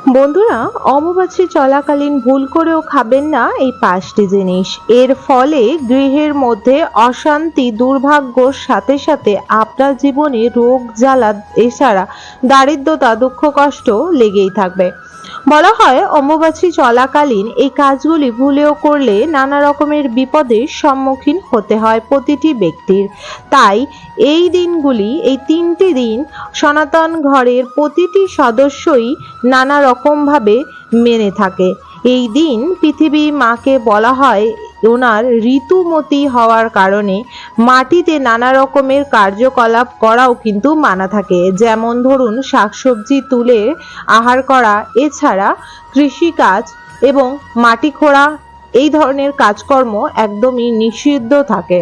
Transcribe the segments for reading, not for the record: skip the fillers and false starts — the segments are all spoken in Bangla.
বন্ধুরা, অমাবস্যা চলাকালীন ভুল করেও খাবেন না এই 5টি জিনিস। এর ফলে গৃহের মধ্যে অশান্তি, দুর্ভাগ্যর সাথে সাথে আপনার জীবনে রোগ জ্বালা এছাড়া দারিদ্রতা, দুঃখ কষ্ট লেগেই থাকবে। বলা হয় অমাবস্যা চলাকালীন এই কাজগুলি ভুলেও করলে নানা রকমের বিপদের সম্মুখীন হতে হয় প্রতিটি ব্যক্তির। তাই এই দিনগুলি, এই 3টি দিন সনাতন ঘরের প্রতিটি সদস্যই নানা রকমভাবে মেনে থাকে। এই দিন পৃথিবী মাকে বলা হয় ওনার ঋতুমতী হওয়ার কারণে মাটিতে নানা রকমের কার্যকলাপ করাও কিন্তু মানা থাকে। যেমন ধরুন শাকসবজি তুলে আহার করা, এছাড়া কৃষিকাজ এবং মাটি খোঁড়া, এই ধরনের কাজকর্ম একদমই নিষিদ্ধ থাকে।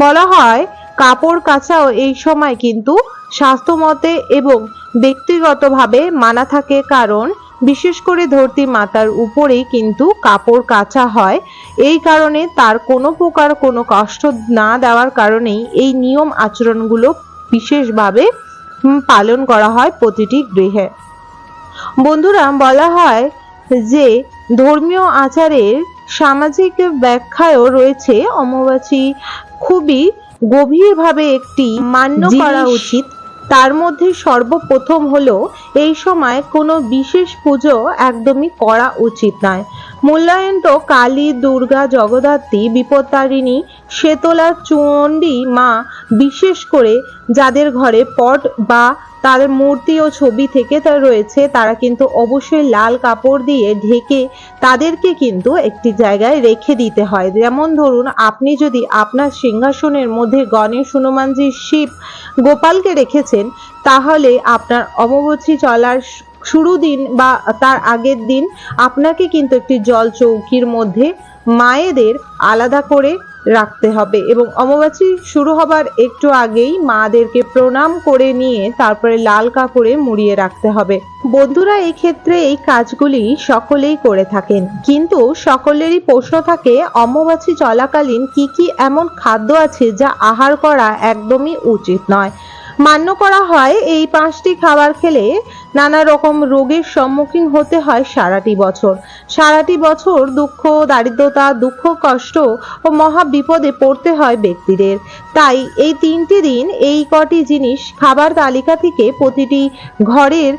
বলা হয় কাপড় কাচাও এই সময় কিন্তু স্বাস্থ্যমতে এবং ব্যক্তিগতভাবে মানা থাকে, কারণ বিশেষ করে ধরতী মাতার উপরেই কিন্তু কাপড় কাচা হয়। এই কারণে তার কোনো প্রকার কোনো কষ্ট না দেওয়ার কারণেই এই নিয়ম আচরণগুলো বিশেষভাবে পালন করা হয় প্রতিটি গৃহে। বন্ধুরা, বলা হয় যে ধর্মীয় আচারের সামাজিক ব্যাখ্যায়ও রয়েছে অমাবস্যা খুবই গভীরভাবে একটি মান্য করা উচিত। তার মধ্যে সর্বপ্রথম হলো এই সময় কোনো বিশেষ পুজো একদমই করা উচিত নয়। মূল্যায়ন তো কালী, দুর্গা, জগদ্ধাত্রী, বিপত্তারিণী, শেতলা, চণ্ডী মা, বিশেষ করে যাদের ঘরে পট বা তার মূর্তি ও ছবি থেকে রয়েছে তারা কিন্তু অবশ্যই লাল কাপড় দিয়ে ঢেকে তাদেরকে কিন্তু একটি জায়গায় রেখে দিতে হয়। যেমন ধরুন আপনি যদি আপনার সিংহাসনের মধ্যে গণেশ, হনুমানজি, শিব, গোপালকে রেখেছেন, তাহলে আপনার অমাবস্যা চলার শুরু দিন বা তার আগের দিন আপনাকে কিন্তু একটি জল চৌকির মধ্যে মায়েদের আলাদা করে রাখতে হবে এবং অমাবস্যা শুরু হবার একটু আগেই মাদেরকে প্রণাম করে নিয়ে তারপরে লাল কাপড়ে মুড়িয়ে রাখতে হবে। বন্ধুরা, এই ক্ষেত্রে এই কাজগুলি সকলেই করে থাকেন, কিন্তু সকলেরই প্রশ্ন থাকে অমাবস্যা চলাকালীন কি কি এমন খাদ্য আছে যা আহার করা একদমই উচিত নয়। মান্য করা হয় এই 5টি খাবার খেলে নানা রকম রোগের সম্মুখীন হতে হয় সারাটি বছর দুঃখ, দারিদ্রতা, দুঃখ, কষ্ট ও মহা বিপদে পড়তে হয় ব্যক্তিদের। তাই এই 3টি দিন এই কটি জিনিস খাবার তালিকা থেকে প্রতিটি ঘরের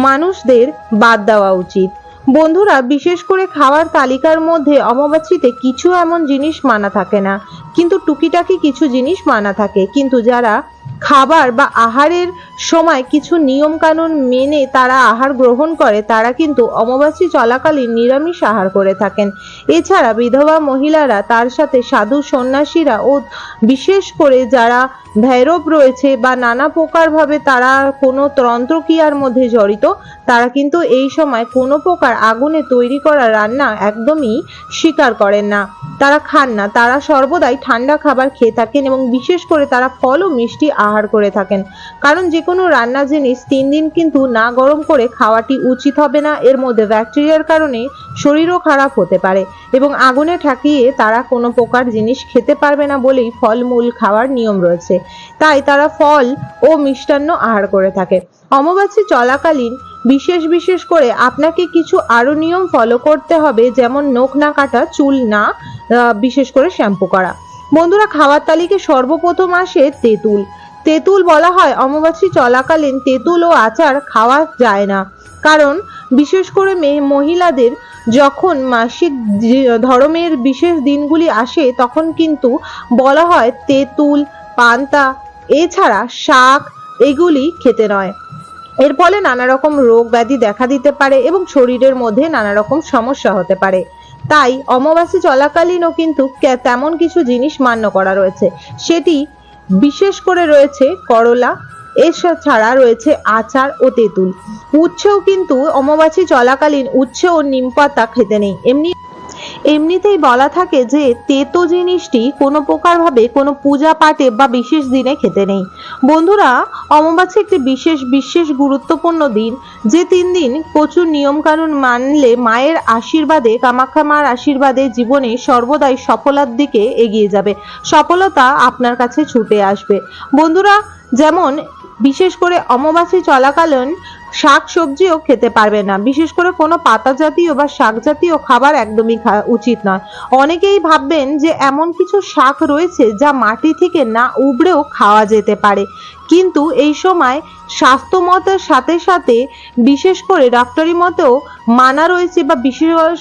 মানুষদের বাদ দেওয়া উচিত। বন্ধুরা, বিশেষ করে খাওয়ার তালিকার মধ্যে অমাবস্যাতে কিছু এমন জিনিস মানা থাকে না, কিন্তু টুকিটাকি কিছু জিনিস মানা থাকে। কিন্তু যারা খাবার বা আহারের সময় কিছু নিয়ম কানুন মেনে তারা আহার গ্রহণ করে, তারা কিন্তু অমাবস্যা চলাকালীন নিরামিষ আহার করে থাকেন। এছাড়া বিধবা মহিলারা, তার সাথে সাধু সন্ন্যাসীরা ও বিশেষ করে যারা ভৈরব রয়েছে বা নানা প্রকার ভাবে তারা কোনো তন্ত্রক্রিয়ার মধ্যে জড়িত, তারা কিন্তু এই সময় কোনো প্রকার আগুনে তৈরি করা রান্না একদমই স্বীকার করেন না, তারা খান না। তারা সর্বদাই ঠান্ডা খাবার খেয়ে থাকেন এবং বিশেষ করে তারা ফল ও মিষ্টি আহার করে থাকেন, কারণ যে কোনো রান্না জিনিস 3 দিন কিন্তু না গরম করে খাওয়াটি উচিত হবে না। এর মধ্যে ব্যাকটেরিয়ার কারণে শরীরও খারাপ হতে পারে এবং আগুনে ঠাকিয়ে তারা কোনো প্রকার জিনিস খেতে পারবে না বলেই ফলমূল খাওয়ার নিয়ম রয়েছে। তাই তারা ফল ও মিষ্টান্ন আহার করে থাকে। অমাবস্যা চলাকালীন বিশেষ করে আপনাকে কিছু আরো নিয়ম ফলো করতে হবে, যেমন নখ না কাটা, চুল না বিশেষ করে শ্যাম্পু করা। বন্ধুরা, খাবার তালিকায় সর্বপ্রথম আসে তেঁতুল। বলা হয় অমাবস্যা চলাকালীন তেঁতুল ও আচার খাওয়া যায় না, কারণ বিশেষ করে মহিলাদের যখন মাসিক ধর্মের বিশেষ দিনগুলি আসে তখন কিন্তু বলা হয় তেঁতুল, পান্তা, এছাড়া শাক এগুলি খেতে নয়। এর ফলে নানা রকম রোগ ব্যাধি দেখা দিতে পারে এবং শরীরের মধ্যে নানা রকম সমস্যা হতে পারে। তাই অমাবস্যা চলাকালীনও কিন্তু তেমন কিছু জিনিস মান্য করা রয়েছে। সেটি বিশেষ করে রয়েছে করলা, এছাড়া রয়েছে আচার ও তেঁতুল। উচ্ছেও কিন্তু অমাবস্যা চলাকালীন উচ্ছে ও নিমপাতা খেতে নেই। এমনিতেই বলা থাকে যে তেতো জিনিসটি কোনো প্রকার ভাবে কোনো পূজা পাঠে বা বিশেষ দিনে খেতে নেই। বন্ধুরা, অমাবস্যা একটি বিশেষ গুরুত্বপূর্ণ দিন, যে 3 দিন প্রচুর নিয়ম কানুন মানলে মায়ের আশীর্বাদে, কামাখ্যা মার আশীর্বাদে জীবনে সর্বদাই সফলতার দিকে এগিয়ে যাবে, সফলতা আপনার কাছে ছুটে আসবে। বন্ধুরা, যেমন বিশেষ করে অমাবস্যা চলাকালীন শাক সবজিও খেতে পারবেন না, বিশেষ করে কোনো পাতা জাতীয় বা শাক জাতীয় খাবার একদমই উচিত নয়। অনেকেই ভাববেন যে এমন কিছু শাক রয়েছে যা মাটি থেকে না উবড়েও খাওয়া যেতে পারে, কিন্তু এই সময় স্বাস্থ্য মতের সাথে সাথে বিশেষ করে ডাক্তারি মতেও মানা রয়েছে বা বিশেষ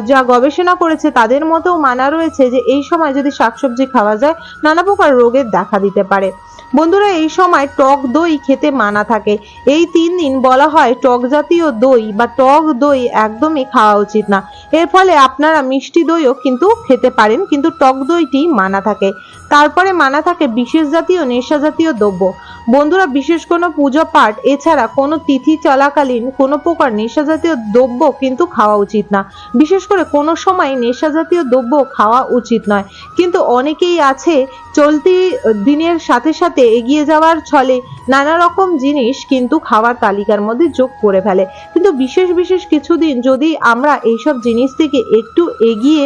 যা গবেষণা করেছে তাদের মতেও মানা রয়েছে যে এই সময় যদি শাকসবজি খাওয়া যায় নানা প্রকার রোগের দেখা দিতে পারে। বন্ধুরা, এই সময় টক দই খেতে মানা থাকে। এই 3 দিন বলা হয় টক জাতীয় দই বা টক দই একদমই খাওয়া উচিত না। এর ফলে আপনারা মিষ্টি দইও কিন্তু খেতে পারেন, কিন্তু টক দইটি মানা থাকে। তারপরে মানা থাকে বিশেষ জাতীয় নেশা জাতীয় দ্রব্য। বন্ধুরা, বিশেষ কোনো পুজো পাঠ এছাড়া কোনো তিথি চলাকালীন কোনো প্রকার নেশা জাতীয় দ্রব্য কিন্তু খাওয়া উচিত না। বিশেষ করে কোনো সময় নেশা জাতীয় দ্রব্য খাওয়া উচিত নয়, কিন্তু অনেকেই আছে চলতি দিনের সাথে সাথে এগিয়ে যাওয়ার ছলে নানা রকম জিনিস কিন্তু খাওয়ার তালিকার মধ্যে যোগ করে ফেলে। কিন্তু বিশেষ বিশেষ কিছুদিন যদি আমরা এইসব জিনিস থেকে একটু এগিয়ে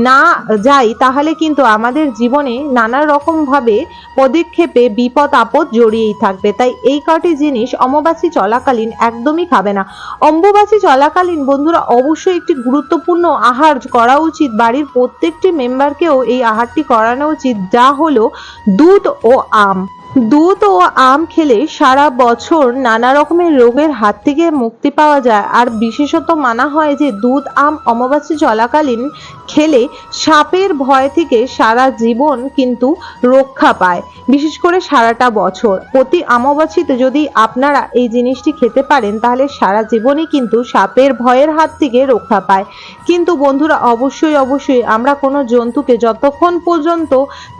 না যাই তাহলে কিন্তু আমাদের জীবনে নানা রকম ভাবে পদক্ষেপে বিপদ আপদ জড়িয়েই থাকবে। তাই এই কটি জিনিস অমাবাস্যা চলাকালীন একদমই খাবে না। অম্বুবাচী চলাকালীন বন্ধুরা অবশ্যই একটি গুরুত্বপূর্ণ আহার করা উচিত, বাড়ির প্রত্যেকটি মেম্বারকেও এই আহারটি করানো উচিত, যা হলো দুধ ও আম। দুধ ও আম খেলে সারা বছর নানা রকমের রোগের হাত থেকে মুক্তি পাওয়া যায়। আর বিশেষত মানা হয় যে দুধ আম অমাবাস্যা চলাকালীন খেলে সাপের ভয় থেকে সারা জীবন কিন্তু রক্ষা পায়, বিশেষ করে সারাটা বছর। প্রতি অমাবাস্যাতে যদি আপনারা এই জিনিসটি খেতে পারেন তাহলে সারা জীবনই কিন্তু সাপের ভয়ের হাত থেকে রক্ষা পায়। কিন্তু বন্ধুরা, অবশ্যই অবশ্যই আমরা কোনো জন্তুকে যতক্ষণ পর্যন্ত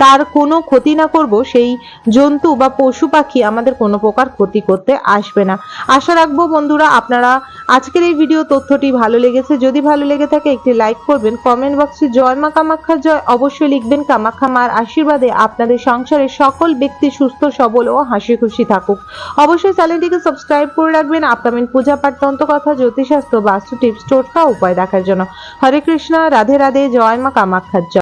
তার কোনো ক্ষতি না করব সেই জন্তু বা পশু পাখি আমাদের কোনো প্রকার ক্ষতি করতে আসবে না। আশা রাখবো বন্ধুরা আপনারা আজকের এই ভিডিও তথ্যটি ভালো লেগেছে। যদি ভালো লেগে থাকে একটি লাইক করবেন, কমেন্ট বক্সে জয় মা কামাখ্যার জয় অবশ্যই লিখবেন। কামাখ্যা মার আশীর্বাদে আপনাদের সংসারে সকল ব্যক্তি সুস্থ সবল ও হাসি খুশি থাকুক। অবশ্যই চ্যানেলটিকে সাবস্ক্রাইব করে রাখবেন আপকামিং পূজা পাঠ, তন্ত্রকথা, জ্যোতিষশাস্ত্র, বাস্তু টিপস, টোটকা উপায় দেখার জন্য। হরে কৃষ্ণ, রাধে রাধে, জয় মা কামাখ্যার জয়।